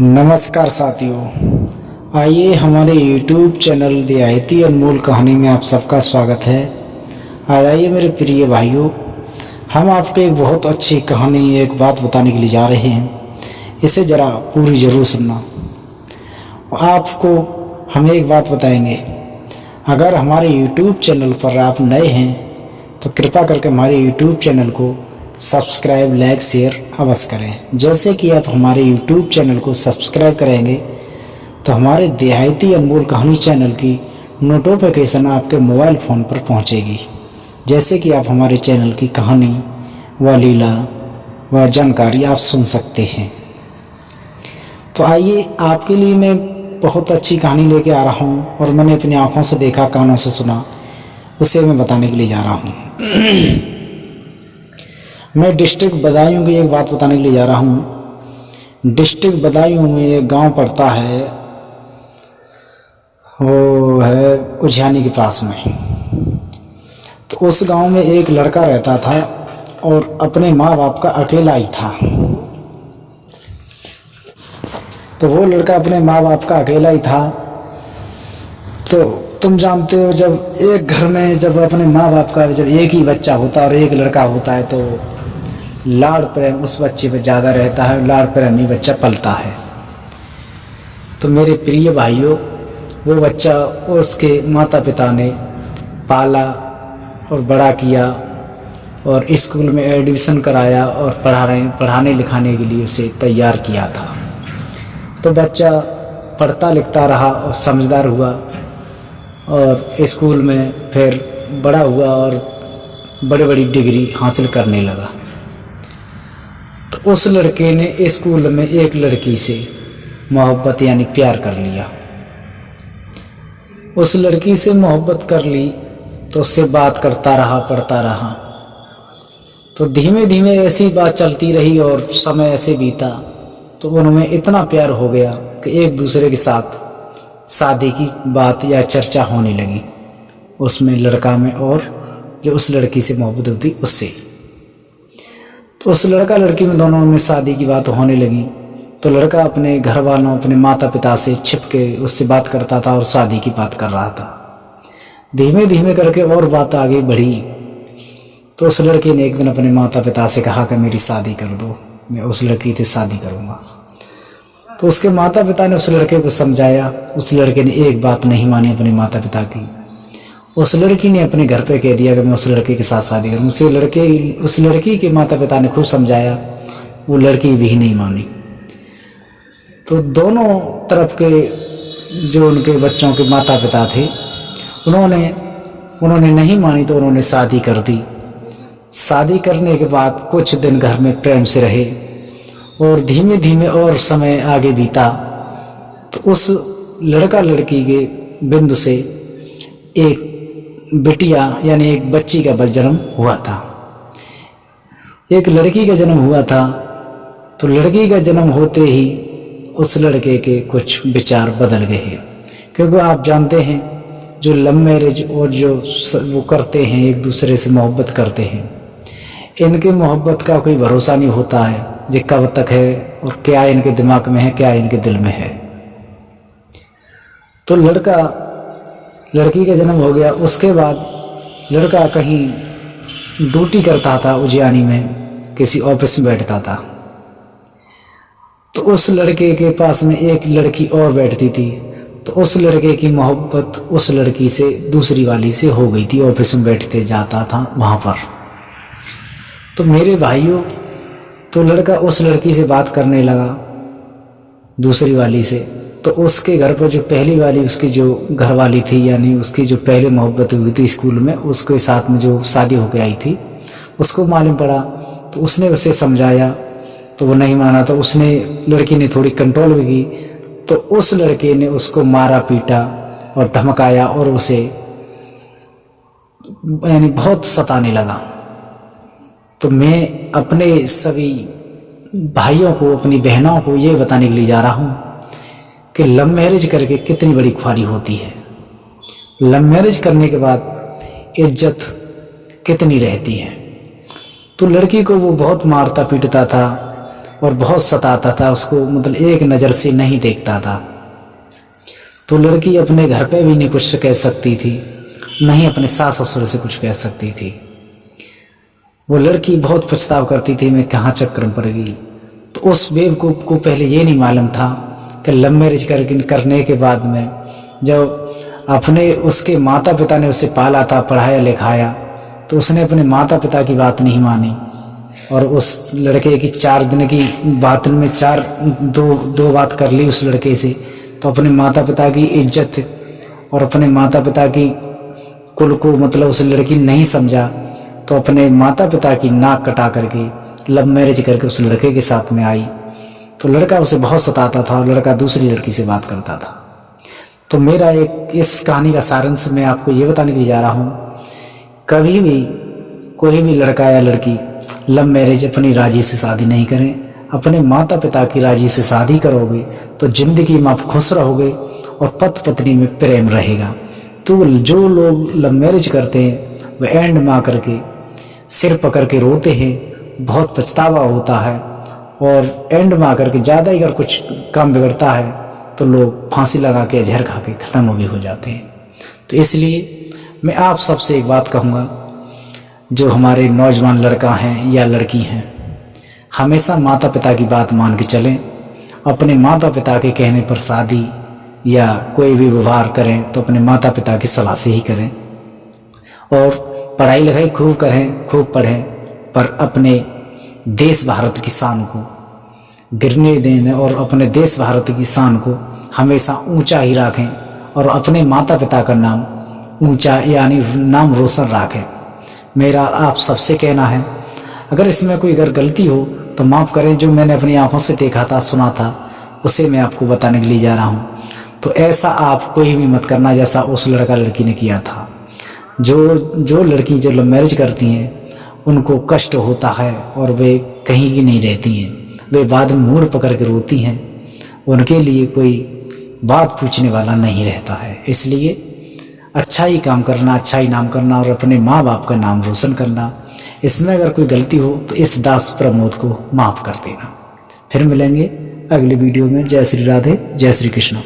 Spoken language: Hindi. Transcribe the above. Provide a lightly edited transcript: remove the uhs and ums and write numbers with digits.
नमस्कार साथियों, आइए हमारे YouTube चैनल देहाती अनमोल कहानी में आप सबका स्वागत है। आज आइए मेरे प्रिय भाइयों, हम आपको एक बहुत अच्छी कहानी, एक बात बताने के लिए जा रहे हैं। इसे ज़रा पूरी ज़रूर सुनना। आपको हम एक बात बताएंगे, अगर हमारे YouTube चैनल पर आप नए हैं तो कृपा करके हमारे YouTube चैनल को सब्सक्राइब, लाइक, शेयर अवश्य करें। जैसे कि आप हमारे YouTube चैनल को सब्सक्राइब करेंगे तो हमारे देहाती अनमोल कहानी चैनल की नोटिफिकेशन आपके मोबाइल फ़ोन पर पहुंचेगी। जैसे कि आप हमारे चैनल की कहानी व लीला व जानकारी आप सुन सकते हैं। तो आइए, आपके लिए मैं बहुत अच्छी कहानी लेके आ रहा हूँ और मैंने अपनी आँखों से देखा, कानों से सुना, उसे मैं बताने के लिए जा रहा हूँ। मैं डिस्ट्रिक्ट बदायूं की एक बात बताने के लिए जा रहा हूँ। डिस्ट्रिक्ट बदायूं में एक गांव पड़ता है, वो है उज्जैनी के पास में। तो उस गांव में एक लड़का रहता था और अपने माँ बाप का अकेला ही था। तो वो लड़का अपने माँ बाप का अकेला ही था। तो तुम जानते हो, जब एक घर में जब अपने माँ बाप का जब एक ही बच्चा होता है और एक लड़का होता है तो लाड़ प्रेम उस बच्चे पे ज़्यादा रहता है, लाड़ प्रेम ही बच्चा पलता है। तो मेरे प्रिय भाइयों, वो बच्चा उसके माता पिता ने पाला और बड़ा किया और स्कूल में एडमिशन कराया और पढ़ाने लिखाने के लिए उसे तैयार किया था। तो बच्चा पढ़ता लिखता रहा और समझदार हुआ और स्कूल में फिर बड़ा हुआ और बड़ी बड़ी डिग्री हासिल करने लगा। तो उस लड़के ने स्कूल में एक लड़की से मोहब्बत यानी प्यार कर लिया। उस लड़की से मोहब्बत कर ली तो उससे बात करता रहा, पढ़ता रहा। तो धीमे धीमे ऐसी बात चलती रही और समय ऐसे बीता तो उनमें इतना प्यार हो गया कि एक दूसरे के साथ शादी की बात या चर्चा होने लगी, उसमें लड़का में और जो उस लड़की से मोहब्बत होती उससे। तो उस लड़का लड़की में दोनों में शादी की बात होने लगी। तो लड़का अपने घर वालों, अपने माता पिता से छिप के उससे बात करता था और शादी की बात कर रहा था। धीमे धीमे करके और बात आगे बढ़ी। तो उस लड़के ने एक दिन अपने माता पिता से कहा कि मेरी शादी कर दो, मैं उस लड़की से शादी करूँगा। तो उसके माता पिता ने उस लड़के को समझाया। उस लड़के ने एक बात नहीं मानी अपने माता पिता की। उस लड़की ने अपने घर पे कह दिया कि मैं उस लड़के के साथ शादी करूँ। उस लड़की के माता पिता ने खूब समझाया, वो लड़की भी नहीं मानी। तो दोनों तरफ के जो उनके बच्चों के माता पिता थे, उन्होंने नहीं मानी तो उन्होंने शादी कर दी। शादी करने के बाद कुछ दिन घर में प्रेम से रहे और धीमे धीमे और समय आगे बीता। तो उस लड़का लड़की के बिंदु से एक बिटिया यानी एक बच्ची का जन्म हुआ था, एक लड़की का जन्म हुआ था। तो लड़की का जन्म होते ही उस लड़के के कुछ विचार बदल गए, क्योंकि आप जानते हैं जो लव मैरिज और जो वो करते हैं, एक दूसरे से मोहब्बत करते हैं, इनके मोहब्बत का कोई भरोसा नहीं होता है जे कब तक है और क्या इनके दिमाग में है, क्या इनके दिल में है। तो लड़की का जन्म हो गया। उसके बाद लड़का कहीं ड्यूटी करता था, उज्जैनी में किसी ऑफिस में बैठता था। तो उस लड़के के पास में एक लड़की और बैठती थी। तो उस लड़के की मोहब्बत उस लड़की से दूसरी वाली से हो गई थी, ऑफिस में बैठते जाता था वहाँ पर। तो मेरे भाइयों, तो लड़का उस लड़की से बात करने लगा दूसरी वाली से। तो उसके घर पर जो पहली वाली उसकी जो घर वाली थी, यानी उसकी जो पहले मोहब्बत हुई थी स्कूल में, उसके साथ में जो शादी होकर आई थी, उसको मालूम पड़ा। तो उसने उसे समझाया तो वो नहीं माना। तो लड़की ने थोड़ी कंट्रोल भी की। तो उस लड़के ने उसको मारा, पीटा और धमकाया और उसे यानी बहुत सताने लगा। तो मैं अपने सभी भाइयों को, अपनी बहनों को ये बताने के लिए जा रहा हूँ कि लव मैरिज करके कितनी बड़ी खुआरी होती है। लव मैरिज करने के बाद इज्जत कितनी रहती है। तो लड़की को वो बहुत मारता पीटता था, और बहुत सताता था उसको, मतलब एक नज़र से नहीं देखता था। तो लड़की अपने घर पे भी नहीं कुछ कह सकती थी, नहीं अपने सास ससुर से कुछ कह सकती थी। वो लड़की बहुत पछताव करती थी, मैं कहाँ चक्कर में पड़ गई। तो उस बेवकूफ़ को पहले ये नहीं मालूम था कि लव मैरिज करने के बाद में जब अपने उसके माता पिता ने उसे पाला था, पढ़ाया लिखाया, तो उसने अपने माता पिता की बात नहीं मानी और उस लड़के की 4 दिन की बात में दो बात कर ली उस लड़के से। तो अपने माता पिता की इज्जत और अपने माता पिता की कुल को मतलब उस लड़की नहीं समझा, तो अपने माता पिता की नाक कटा करके लव मैरिज करके उस लड़के के साथ में आई। तो लड़का उसे बहुत सताता था और लड़का दूसरी लड़की से बात करता था। तो मेरा एक इस कहानी का सारांश मैं आपको ये बताने के लिए जा रहा हूँ, कभी भी कोई भी लड़का या लड़की लव मैरिज अपनी राजी से शादी नहीं करें। अपने माता पिता की राजी से शादी करोगे तो ज़िंदगी में आप खुश रहोगे और पति पत्नी में प्रेम रहेगा। तो जो लोग लव मैरिज करते हैं वह एंड में आकर के सिर पकड़ के रोते हैं, बहुत पछतावा होता है और एंड में आकर के ज़्यादा ही अगर कुछ काम बिगड़ता है तो लोग फांसी लगा के जहर खा के ख़त्म भी हो जाते हैं। तो इसलिए मैं आप सबसे एक बात कहूँगा, जो हमारे नौजवान लड़का हैं या लड़की हैं, हमेशा माता पिता की बात मान के चलें। अपने माता पिता के कहने पर शादी या कोई भी व्यवहार करें तो अपने माता पिता की सलाह से ही करें और पढ़ाई लिखाई खूब करें, खूब पढ़ें, पर अपने देश भारत की शान को गिरने दें और अपने देश भारत की शान को हमेशा ऊंचा ही रखें और अपने माता पिता का नाम ऊंचा यानी नाम रोशन रखें। मेरा आप सबसे कहना है, अगर इसमें कोई अगर गलती हो तो माफ़ करें। जो मैंने अपनी आंखों से देखा था, सुना था, उसे मैं आपको बताने के लिए जा रहा हूँ। तो ऐसा आप कोई भी मत करना जैसा उस लड़का लड़की ने किया था। जो लड़की जो लव मैरिज करती हैं उनको कष्ट होता है और वे कहीं की नहीं रहती हैं, वे बाद में मुड़ पकड़ के रोती हैं, उनके लिए कोई बात पूछने वाला नहीं रहता है। इसलिए अच्छा ही काम करना, अच्छा ही नाम करना और अपने माँ बाप का नाम रोशन करना। इसमें अगर कोई गलती हो तो इस दास प्रमोद को माफ़ कर देना। फिर मिलेंगे अगली वीडियो में। जय श्री राधे, जय श्री कृष्ण।